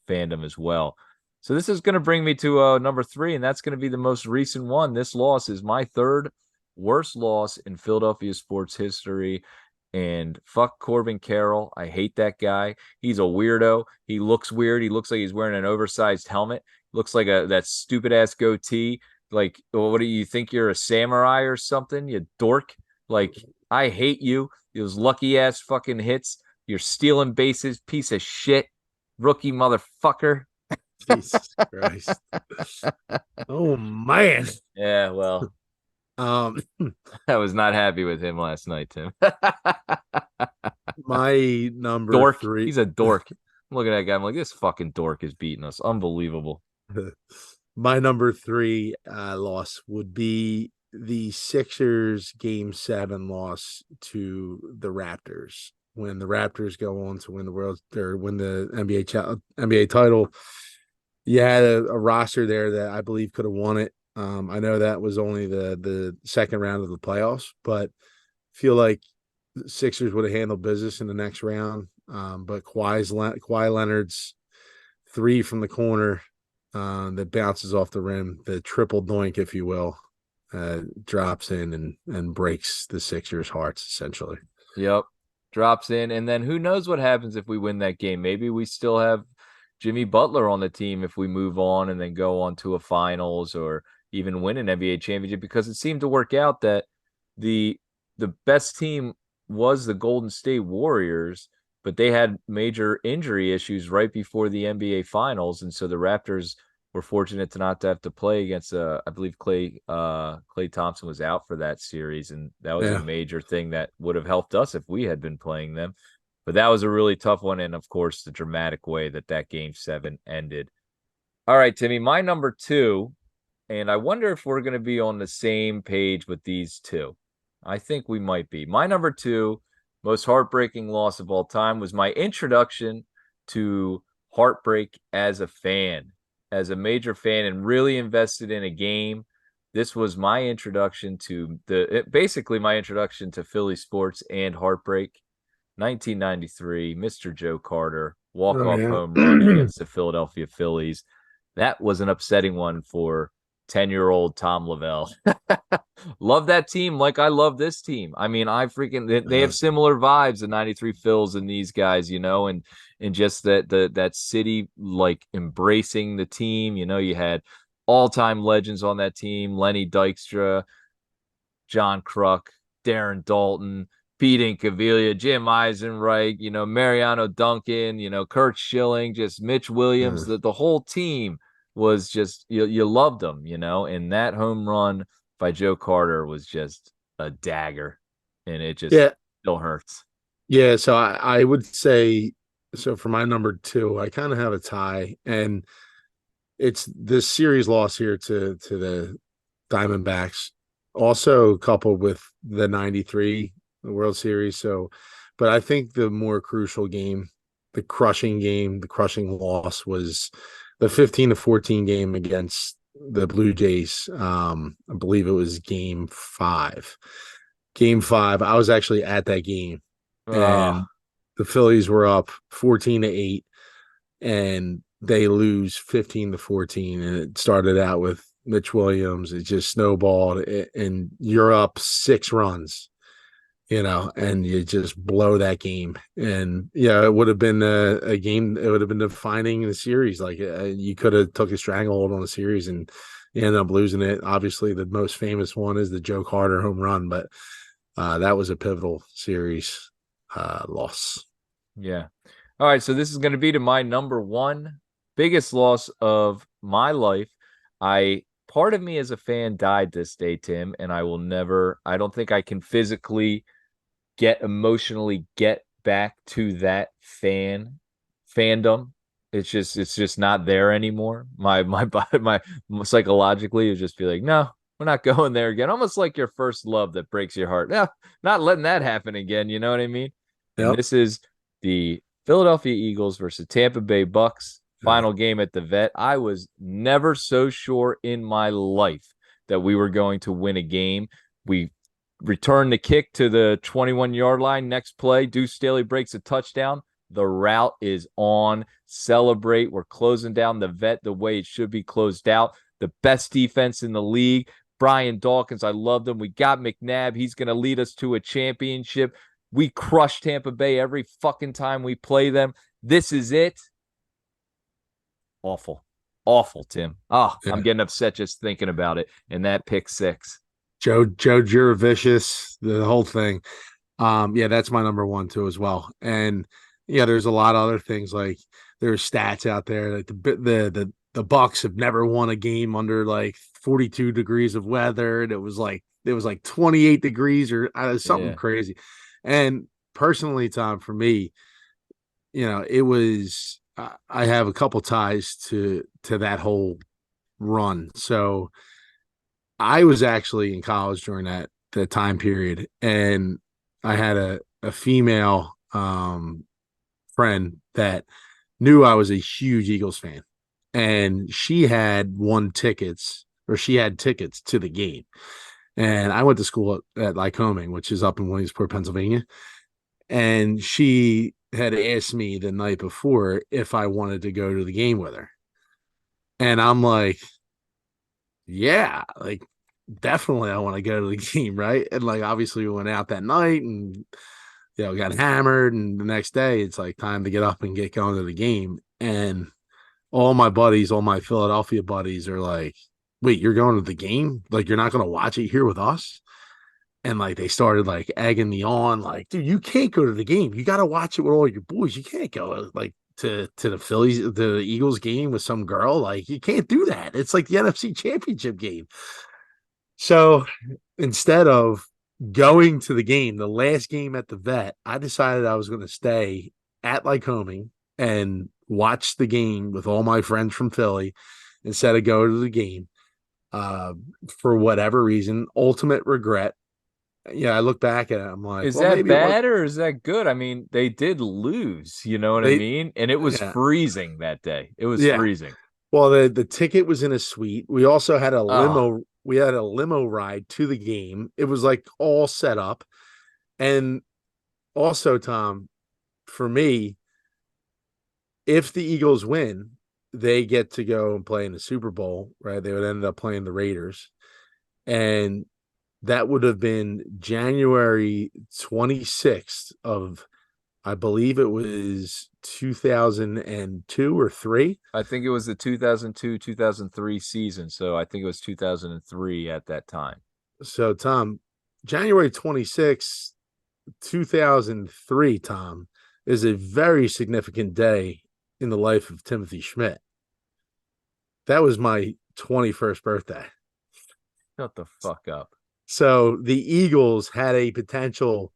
fandom as well. So this is going to bring me to number 3, and that's going to be the most recent one. This loss is my 3rd worst loss in Philadelphia sports history. And fuck Corbin Carroll. I hate that guy. He's a weirdo. He looks weird. He looks like he's wearing an oversized helmet. Looks like that stupid ass goatee. Like, what do you think, you're a samurai or something? You dork. Like, I hate you. Those lucky ass fucking hits. You're stealing bases, piece of shit, rookie motherfucker. Jesus Christ. Oh man. Yeah, well, Um, I was not happy with him last night, Tim. my number Dork. three, He's a dork. I'm looking at that guy. I'm like, this fucking dork is beating us. Unbelievable. my number three loss would be the Sixers game 7 loss to the Raptors, when the Raptors go on to win the world or win the NBA title. You had a roster there that I believe could have won it. I know that was only the second round of the playoffs, but feel like the Sixers would have handled business in the next round. But Kawhi Leonard's 3 from the corner, that bounces off the rim, the triple doink, if you will, drops in and breaks the Sixers' hearts essentially. Yep. Drops in. And then who knows what happens if we win that game? Maybe we still have Jimmy Butler on the team if we move on and then go on to a finals or even win an NBA championship, because it seemed to work out that the the best team was the Golden State Warriors, but they had major injury issues right before the NBA finals. And so the Raptors we're fortunate to not to have to play against I believe Clay Thompson was out for that series, and that was a Yeah. major thing that would have helped us if we had been playing them. But that was a really tough one, and of course the dramatic way that game 7 ended. All right, Timmy, my number two, and I wonder if we're going to be on the same page with these two. I think we might be. My number two, most heartbreaking loss of all time, was my introduction to Heartbreak as a fan, as a major fan, and really invested in a game. This was my introduction to basically my introduction to Philly sports and Heartbreak. 1993, Mr. Joe Carter, Oh walk-off yeah. home run against the Philadelphia Phillies. That was an upsetting one for 10-year-old Tom Lavelle. Love that team like I love this team. I mean, they have similar vibes, the 93 Phils and these guys, and just that city like embracing the team. You had all-time legends on that team, Lenny Dykstra, John Kruk, Darren Dalton, Pete Incaviglia, Jim Eisenreich, Mariano Duncan, Kurt Schilling, just Mitch Williams. The whole team was just, you loved them, and that home run by Joe Carter was just a dagger, and it just Yeah. still hurts. Yeah. So I would say, so for my number two, I kind of have a tie, and it's this series loss here to the Diamondbacks, also coupled with the 93 World Series. So, but I think the more crucial game, the crushing loss was the 15-14 game against the Blue Jays. I believe it was game 5. Game 5, I was actually at that game, Oh, and the Phillies were up 14-8, and they lose 15-14. And it started out with Mitch Williams. It just snowballed, and you're up 6 runs, and you just blow that game. And yeah, it would have been a game. It would have been defining the series. Like you could have took a stranglehold on the series, and you end up losing it. Obviously, the most famous one is the Joe Carter home run, but that was a pivotal series loss. yeah. All right, so this is going to be to my number one biggest loss of my life. Part of me as a fan died this day, Tim, and I don't think I can physically emotionally get back to that fandom. It's just not there anymore. My body, my psychologically would just be like, no, we're not going there again. Almost like your first love that breaks your heart. No, not letting that happen again. You know what I mean? And Yep. this is the Philadelphia Eagles versus Tampa Bay Bucks Yeah. final game at the Vet. I was never so sure in my life that we were going to win a game. We return the kick to the 21-yard line. Next play, Deuce Staley breaks a touchdown. The route is on. Celebrate. We're closing down the Vet the way it should be closed out. The best defense in the league. Brian Dawkins, I love them. We got McNabb. He's going to lead us to a championship. We crush Tampa Bay every fucking time we play them. This is it. Awful. Awful, Tim. Oh, I'm Yeah. getting upset just thinking about it. And that pick six. Joe Juravicious, the whole thing. Yeah, that's my number one too as well. And yeah, there's a lot of other things, like there's stats out there like the Bucks have never won a game under like 42 degrees of weather, and it was like 28 degrees or something Yeah. crazy. And personally, Tom, for me, it was I have a couple ties to that whole run. So I was actually in college during that time period, and I had a female friend that knew I was a huge Eagles fan, and she had tickets to the game. And I went to school at Lycoming, which is up in Williamsport, Pennsylvania. And she had asked me the night before if I wanted to go to the game with her. And I'm like, yeah, like definitely I want to go to the game, right? And like obviously we went out that night and got hammered, and the next day it's like time to get up and get going to the game. And all my Philadelphia buddies are like, wait, you're going to the game? Like you're not gonna watch it here with us? And like they started like egging me on, like, dude, you can't go to the game. You gotta watch it with all your boys. You can't go. Like to the Phillies, the Eagles game with some girl. Like you can't do that. It's like the NFC Championship game. So instead of going to the game, the last game at the vet, I decided I was going to stay at Lycoming and watch the game with all my friends from Philly instead of go to the game. Uh, for whatever reason, ultimate regret. Yeah, I look back at it, I'm like, Is well, that maybe it was bad or is that good? I mean, they did lose, you know what I they. mean? And it was Yeah, freezing that day. It was yeah. freezing. Well, the ticket was in a suite. We also had a Oh, limo. We had a limo ride to the game. It was like all set up. And also, Tom, for me, if the Eagles win, they get to go and play in the Super Bowl, right? They would end up playing the Raiders. And that would have been January 26th of, I believe it was 2002 or 3. I think it was the 2002, 2003 season. So I think it was 2003 at that time. So, Tom, January 26th, 2003, Tom, is a very significant day in the life of Timothy Schmidt. That was my 21st birthday. Shut the fuck up. So the Eagles had a potential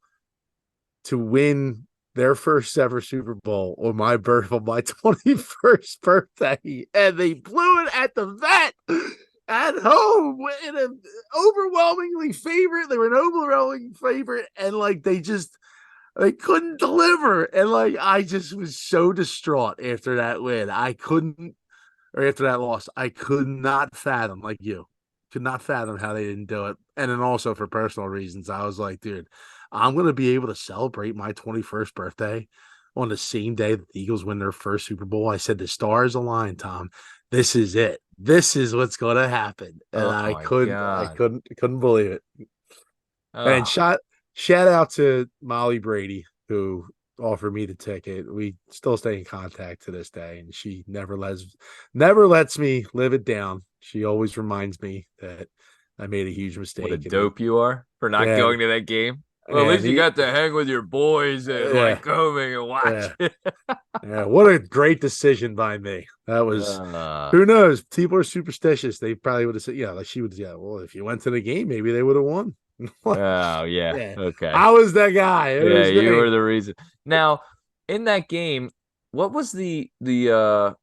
to win their first ever Super Bowl on my 21st birthday, and they blew it at the vet at home in an overwhelmingly favorite. They were an overwhelming favorite, and like they couldn't deliver. And like I just was so distraught after that win. I couldn't or after that loss, I could not fathom like you. Could not fathom how they didn't do it. And then also for personal reasons, I was like, dude, I'm gonna be able to celebrate my 21st birthday on the same day that the Eagles win their first Super Bowl. I said the stars align, Tom. This is it. This is what's gonna happen. And Oh I my couldn't I God. couldn't couldn't believe it. And Oh, shout out to Molly Brady, who offered me the ticket. We still stay in contact to this day, and she never lets me live it down. She always reminds me that I made a huge what a mistake. And dope you are for not yeah, going to that game. Well, at and least you he, got to hang with your boys and yeah, like coming and watch yeah, it. yeah. What a great decision by me. That was. Uh, Who knows? People are superstitious. They probably would have said, yeah, like she would, yeah. Well, if you went to the game, maybe they would have won. oh yeah. Yeah, Okay. I was that guy. It Yeah, was you me. were the reason. Now, in that game, what was the there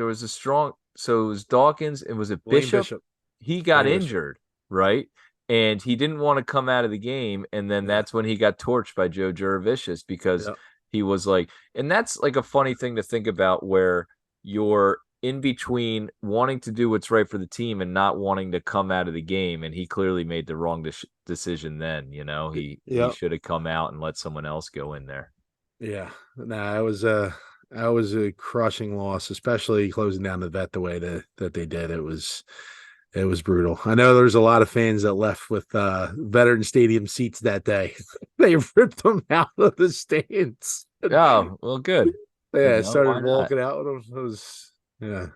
was a strong so it was Dawkins and was it Blaine Bishop? Bishop. He got Blaine Bishop. injured, right? And he didn't want to come out of the game, and then Yeah. that's when he got torched by Joe Juravicius because Yeah. he was like, and that's like a funny thing to think about where you're in between wanting to do what's right for the team and not wanting to come out of the game, and he clearly made the wrong decision then, you know. He Yeah. should have come out and let someone else go in there. Yeah. Nah, it was a crushing loss, especially closing down the vet the way that they did. It was brutal. I know there's a lot of fans that left with veteran stadium seats that day. They ripped them out of the stands. Oh, well, good. You Yeah, know, started why not? walking out with them. It was yeah.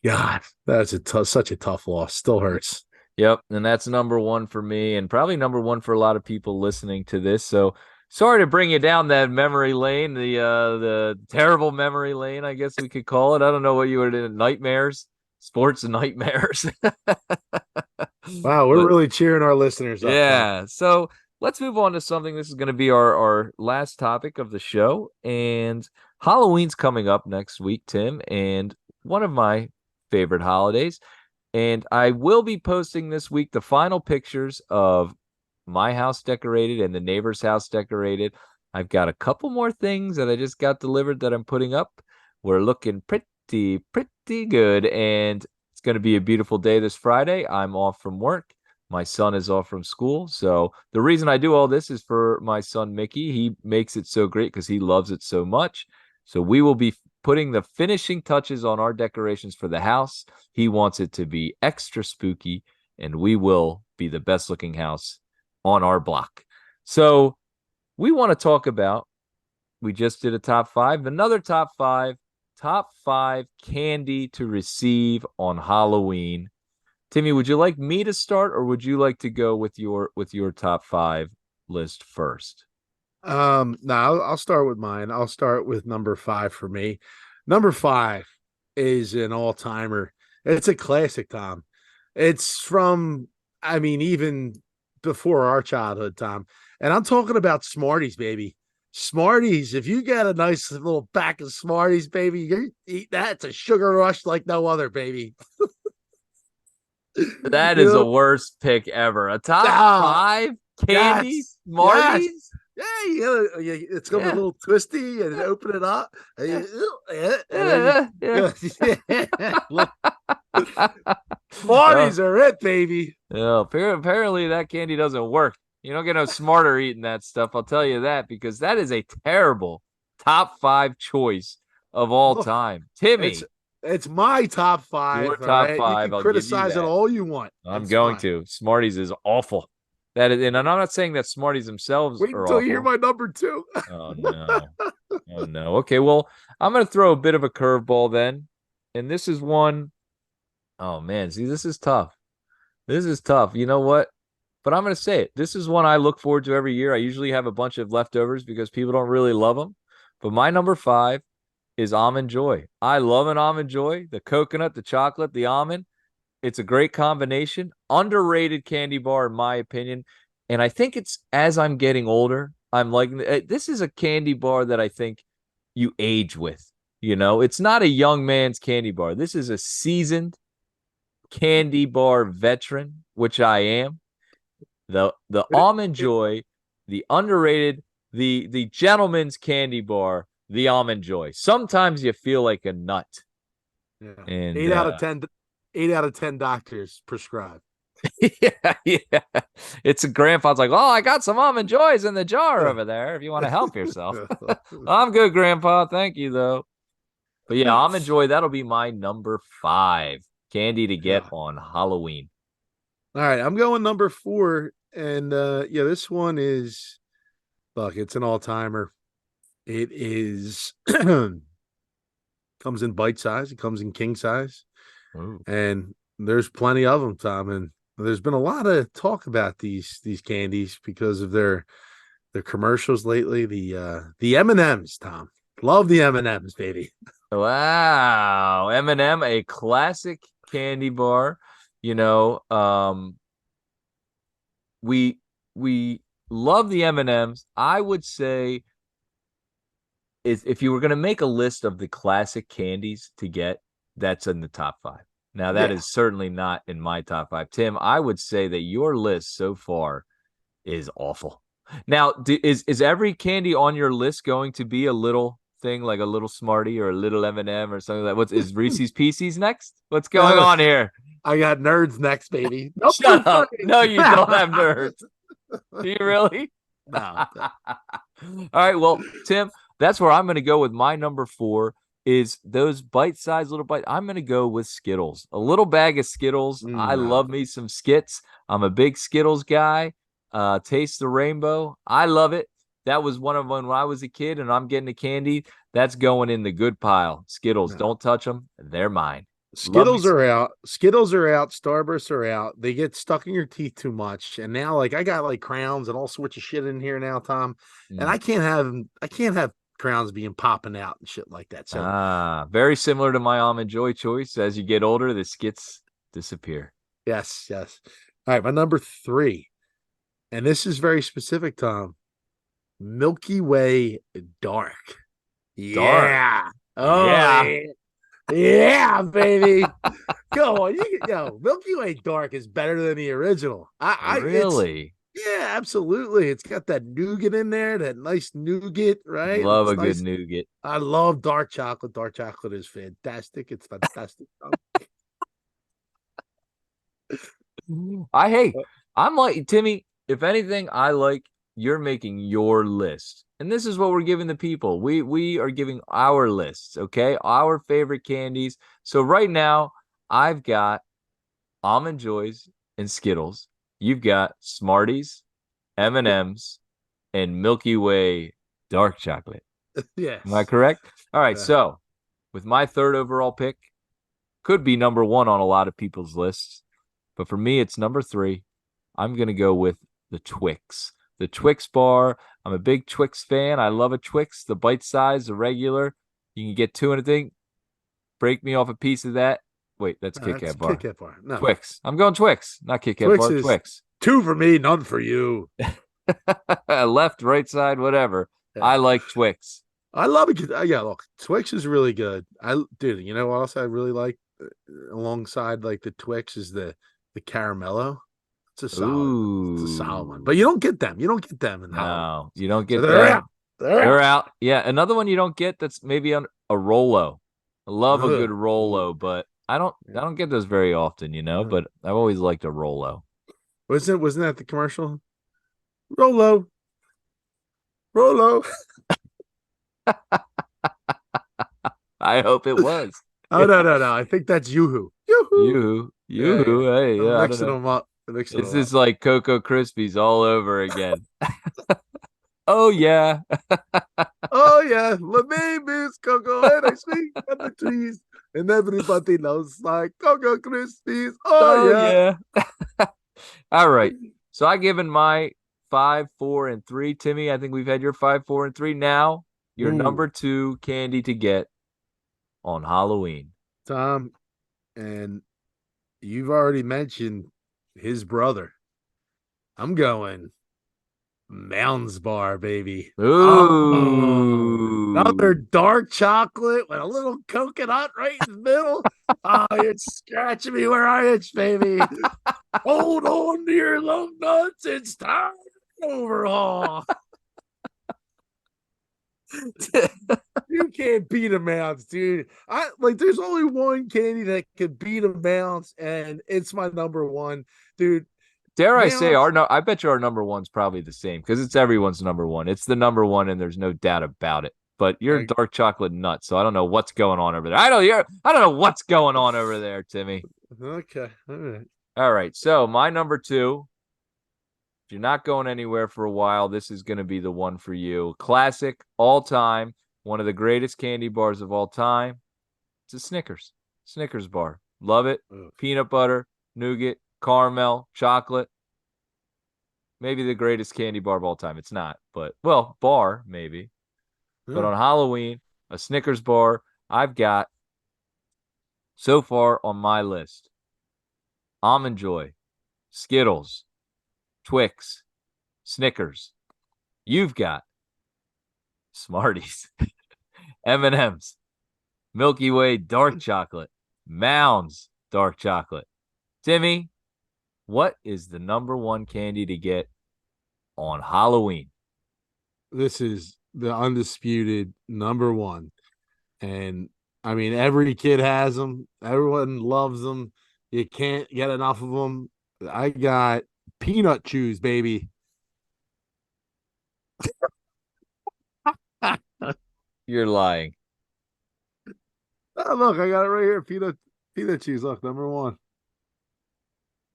God, that's such a tough loss. Still hurts. Yep, and that's number one for me, and probably number one for a lot of people listening to this. So sorry to bring you down that memory lane, the terrible memory lane, I guess we could call it. I don't know what you would in nightmares, sports nightmares. Wow, we're But really cheering our listeners up, Tom. yeah, so let's move on to something. This is going to be our last topic of the show, and Halloween's coming up next week, Tim, and one of my favorite holidays. And I will be posting this week the final pictures of my house decorated and the neighbor's house decorated. I've got a couple more things that I just got delivered that I'm putting up. We're looking pretty good. And it's going to be a beautiful day this Friday. I'm off from work. My son is off from school. So the reason I do all this is for my son, Mickey. He makes it so great because he loves it so much. So we will be putting the finishing touches on our decorations for the house. He wants it to be extra spooky, and we will be the best looking house on our block. So we want to talk about, we just did a top five, another top five candy to receive on Halloween. Timmy, would you like me to start or would you like to go with your top five list first? No, I'll start with mine. I'll start with number five for me. Number five is an all timer. It's a classic, Tom. It's from, I mean, even before our childhood, Tom. And I'm talking about Smarties, baby. Smarties. If you got a nice little pack of Smarties, baby, you eat that. It's a sugar rush like no other, baby. That You is the know, worst pick ever. A top ah, five candy yes, yes. Smarties? Yeah, it's gonna be a Yeah. little twisty and open it up, Yeah. and then Yeah. Yeah. yeah, look, Oh, Smarties are it, baby. yeah. Apparently that candy doesn't work. You don't get no smarter eating that stuff. I'll tell you that because that is a terrible top five choice of all Look, time. it's Timmy, it's my top your five. All top right, you five. can I'll give you criticize it that. all you want. I'm It's going fine. to. Smarties is awful. That is, and I'm not saying that Smarties themselves Wait are until you hear awful. my number two. Oh no. Oh no. Okay, well, I'm gonna throw a bit of a curveball then. And this is one, oh man, see, this is tough. This is tough. You know what? But I'm gonna say it. This is one I look forward to every year. I usually have a bunch of leftovers because people don't really love them. But my number five is Almond Joy. I love an Almond Joy, the coconut, the chocolate, the almond. It's a great combination. Underrated candy bar, in my opinion. And I think it's as I'm getting older, I'm like, this is a candy bar that I think you age with. You know, it's not a young man's candy bar. This is a seasoned candy bar veteran, which I am. The It, Almond it, Joy, the underrated, the gentleman's candy bar, the Almond Joy. Sometimes you feel like a nut. yeah, And 8 out of 10. 8 out of 10 doctors prescribe. yeah, yeah. It's a grandpa's like, oh, I got some almond joys in the jar Yeah. over there if you want to help yourself. I'm good, grandpa. Thank you, though. But yeah, almond joy, that'll be my number five candy to get Yeah. on Halloween. All right, I'm going number four, and yeah, this one is look, it's an all timer. It is comes in bite size, it comes in king size, Ooh. and there's plenty of them, Tom. And there's been a lot of talk about these candies because of their commercials lately. The M&Ms, Tom. Love the M&Ms, baby. Wow. M&M, a classic candy bar. You know, we we love the M&Ms. I would say is if you were going to make a list of the classic candies to get, that's in the top five. Now, that Yeah. is certainly not in my top five. Tim, I would say that your list so far is awful. Now, is every candy on your list going to be a little thing like a little Smartie or a little M&M or something like that? What's is Reese's Pieces next? What's going No, on here? I got nerds next, baby. Number Shut up. three. No, you don't have nerds. Do you really? No. All right. Well, Tim, that's where I'm going to go with my number four is those bite-sized little bite. I'm going to go with Skittles. A little bag of Skittles. I No. love me some Skits. I'm a big Skittles guy. Taste the rainbow. I love it. That was one of them when I was a kid and I'm getting a candy. That's going in the good pile. Skittles, No. don't touch them. They're mine. Love me Skittles some. are out. Skittles are out. Starbursts are out. They get stuck in your teeth too much. And now, like, I got like crowns and all sorts of shit in here now, Tom. And Mm. I can't have crowns being popping out and shit like that. So Very similar to my almond joy choice. As you get older, the skits disappear. yes, yes. All right, my number three, and this is very specific, Tom. Milky Way Dark. Dark. Yeah. Oh Yeah. yeah. Yeah, baby. Go on, Milky Way Dark is better than the original. It's Really? yeah, absolutely. It's got that nougat in there, that nice nougat, right? Love It's a good nice. nougat. I love dark chocolate. Dark chocolate is fantastic. It's fantastic. Hey, Uh, I'm like Timmy, if anything, I like you're making your list. And this is what we're giving the people. We are giving our lists, okay? Our favorite candies. So right now, I've got Almond Joys and Skittles. You've got Smarties, M&Ms, and Milky Way dark chocolate. Am I yes. correct? All right, Yeah. so with my third overall pick, could be number one on a lot of people's lists, but for me, it's number three. I'm going to go with the Twix. The Twix bar. I'm a big Twix fan. I love a Twix, the bite size, the regular. You can get two in a thing. Break me off a piece of that. Wait, that's Kit That's Kat Kit bar. Kat bar. No, Twix. I'm going Twix, not Kit Kat Twix bar. is Twix. 2 for me, none for you. Left, right side, whatever. I Yeah. like Twix. I love it. Yeah, look, Twix is really good. Dude, you know what else I really like alongside like the Twix is the caramello. It's a solid one. But Ooh. you don't get them. You don't get them in Halloween. No, you don't So get they're out. them. They're They're out. out. Yeah, another one you don't get that's maybe on a Rolo. I love a good Ugh. Ooh. Rolo, but I Yeah. don't get those very often, Uh, but I've always liked a Rolo. wasn't that the commercial? Rolo, Rolo. I hope it was. Oh no. I think that's Yoo-hoo. Yoo-hoo. Yeah. Hey, I'm yeah, I don't mixing know. them up. I'm mixing It's them up. just like Cocoa Krispies all over again. Oh yeah. Oh yeah, my name is Coco, and I swing on the trees, and everybody knows like Coco Krispies. Oh Oh yeah. yeah. All right. So I given my 5, 4, and 3. Timmy, I think we've had your 5, 4, and 3. Now your Ooh, number 2 candy to get on Halloween. Tom, and you've already mentioned his brother. I'm going Mounds Bar, baby. Oh, another Ooh. dark chocolate with a little coconut right in the middle. Oh, you're scratching me where I itch, baby. Hold on to your love nuts. It's time to overhaul. You can't beat a Mounds, dude. I like there's only one candy that could beat a Mounds, and it's my number one, dude. Dare I say Mounds, I bet you our number one's probably the same because it's everyone's number one. It's the number one, and there's no doubt about it. But you're like, dark chocolate nuts, so I don't know what's going on over there. I don't know what's going on over there, Timmy. okay, all right. All right, so my number 2. If you're not going anywhere for a while, this is going to be the one for you. Classic, all time, one of the greatest candy bars of all time. It's a Snickers bar. Love it. Ugh. Peanut butter, nougat, caramel, chocolate. Maybe the greatest candy bar of all time. It's not, but well, bar maybe. But Yeah. on Halloween, a Snickers bar. I've got so far on my list Almond Joy, Skittles, Twix, Snickers. You've got Smarties, M&M's, Milky Way dark chocolate, Mounds dark chocolate. Timmy, what is the number one candy to get on Halloween? This is the undisputed number one. And I mean, every kid has them. Everyone loves them. You can't get enough of them. I got peanut chews, baby. Oh, You're lying. look, I got it right here. Peanut chews. Look, number one.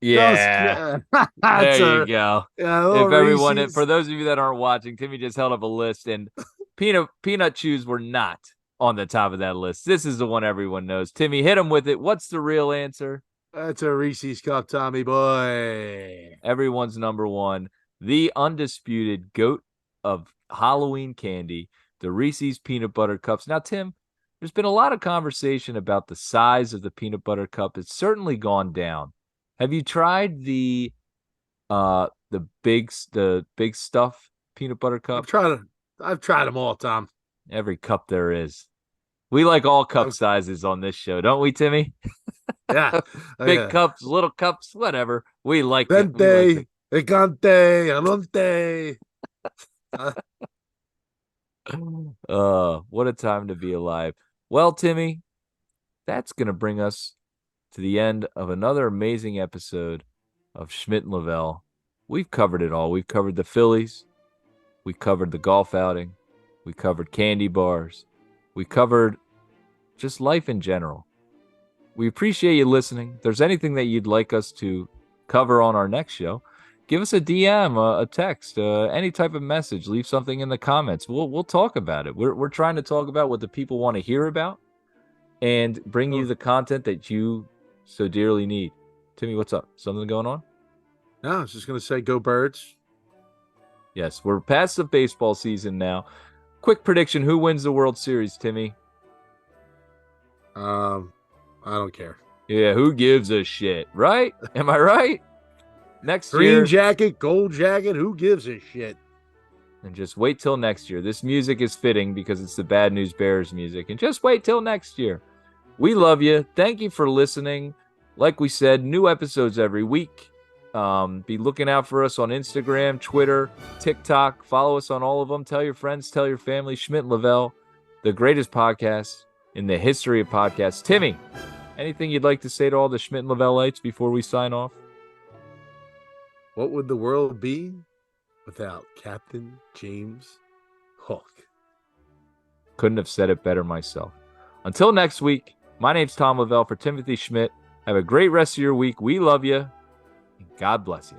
Just Yeah, there that's you a go. yeah, a little If everyone, for Reese's. those of you that aren't watching, Timmy just held up a list, and peanut chews were not on the top of that list. This is the one everyone knows. Timmy, hit him with it. What's the real answer? That's a Reese's cup, Tommy boy. Everyone's number one, the undisputed goat of Halloween candy, the Reese's peanut butter cups. Now, Tim, there's been a lot of conversation about the size of the peanut butter cup. It's certainly gone down. Have you tried the big stuff peanut butter I've cup? tried it. I've tried them all, Tom. Every cup there is. We like all cup I've, sizes on this show, don't we, Timmy? yeah, Big yeah. cups, little cups, whatever. We like it. We like Dente, Ecante, Alonte. Uh, What a time to be alive. Well, Timmy, that's going to bring us to the end of another amazing episode of Schmidt and Lavelle. We've covered it all. We've covered the Phillies. We covered the golf outing. We covered candy bars. We covered just life in general. We appreciate you listening. If there's anything that you'd like us to cover on our next show, give us a DM, a text, any type of message. Leave something in the comments. We'll talk about it. We're trying to talk about what the people want to hear about and bring you oh, the content that you so dearly need. Timmy, what's up? Something going on? no, I was just gonna say, go birds. Yes, we're past the baseball season now. Quick prediction: who wins the World Series, Timmy? Um, I don't care. Yeah, who gives a shit, right? Am I right? Next Green year, jacket, gold jacket, who gives a shit? and just wait till next year. This music is fitting because it's the Bad News Bears music. And just wait till next year. We love you. Thank you for listening. Like we said, new episodes every week. Be looking out for us on Instagram, Twitter, TikTok. Follow us on all of them. Tell your friends, tell your family. Schmidt Lavelle, the greatest podcast in the history of podcasts. Timmy, anything you'd like to say to all the Schmidt and Lavelleites before we sign off? What would the world be without Captain James Hook? Couldn't have said it better myself. Until next week, my name's Tom Lavelle for Timothy Schmidt. Have a great rest of your week. We love you. And God bless you.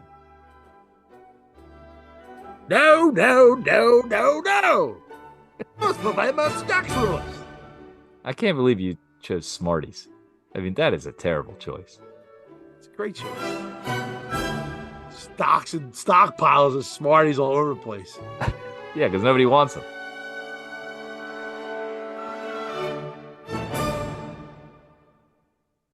No, no, no, no, no. That's for my structuralist. I can't believe you chose Smarties. I mean, that is a terrible choice. It's a great choice. Stocks and stockpiles of Smarties all over the place. Yeah, because nobody wants them.